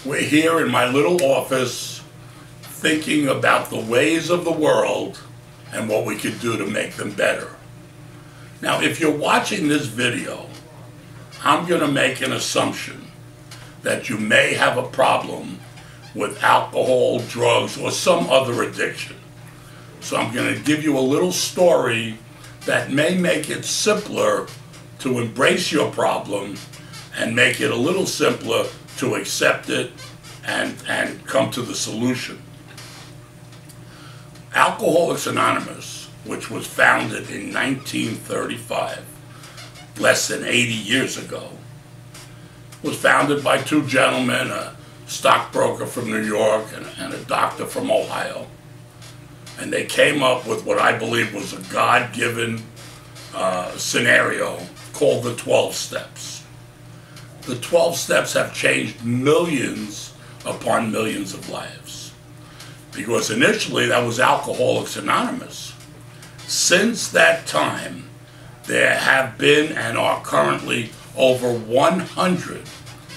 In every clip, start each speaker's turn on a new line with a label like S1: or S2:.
S1: We're here in my little office thinking about the ways of the world and what we could do to make them better. Now, if you're watching this video, I'm going to make an assumption that you may have a problem with alcohol, drugs, or some other addiction. So I'm going to give you a little story that may make it simpler to embrace your problem and make it a little simpler to accept it and come to the solution. Alcoholics Anonymous, which was founded in 1935, less than 80 years ago, was founded by two gentlemen, a stockbroker from New York and a doctor from Ohio. And they came up with what I believe was a God-given scenario called the 12 Steps. The 12 Steps have changed millions upon millions of lives. Because initially that was Alcoholics Anonymous. Since that time, there have been and are currently over 100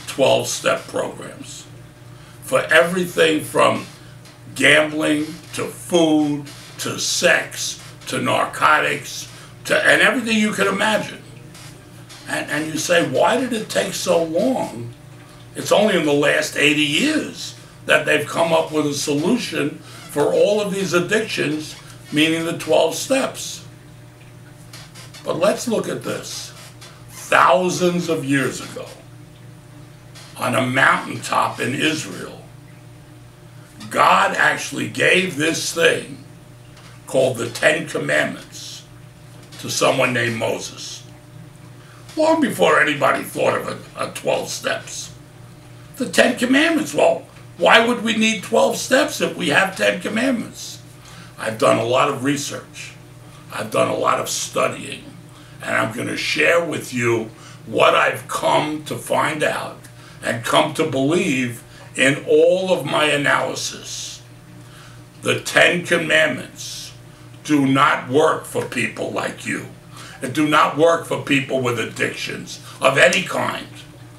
S1: 12-step programs for everything from gambling to food to sex to narcotics and everything you can imagine. And you say, why did it take so long? It's only in the last 80 years that they've come up with a solution for all of these addictions, meaning the 12 steps. But let's look at this. Thousands of years ago, on a mountaintop in Israel, God actually gave this thing called the Ten Commandments to someone named Moses. Long before anybody thought of a 12 steps. The 10 Commandments, well, why would we need 12 steps if we have 10 Commandments? I've done a lot of research. I've done a lot of studying. And I'm going to share with you what I've come to find out and come to believe in all of my analysis. The 10 Commandments do not work for people like you. It do not work for people with addictions of any kind.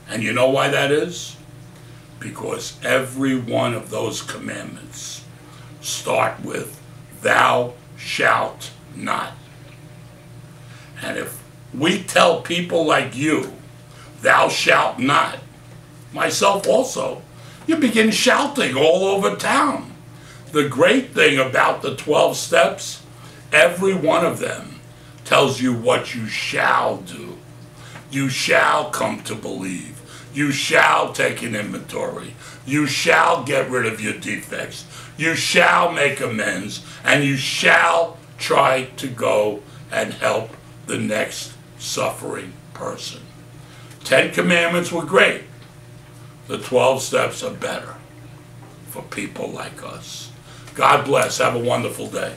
S1: And you know why that is? Because every one of those commandments start with, thou shalt not. And if we tell people like you, thou shalt not, myself also, you begin shouting all over town. The great thing about the 12 steps, every one of them tells you what you shall do. You shall come to believe. You shall take an inventory. You shall get rid of your defects. You shall make amends. And you shall try to go and help the next suffering person. 10 Commandments were great. The 12 steps are better for people like us. God bless. Have a wonderful day.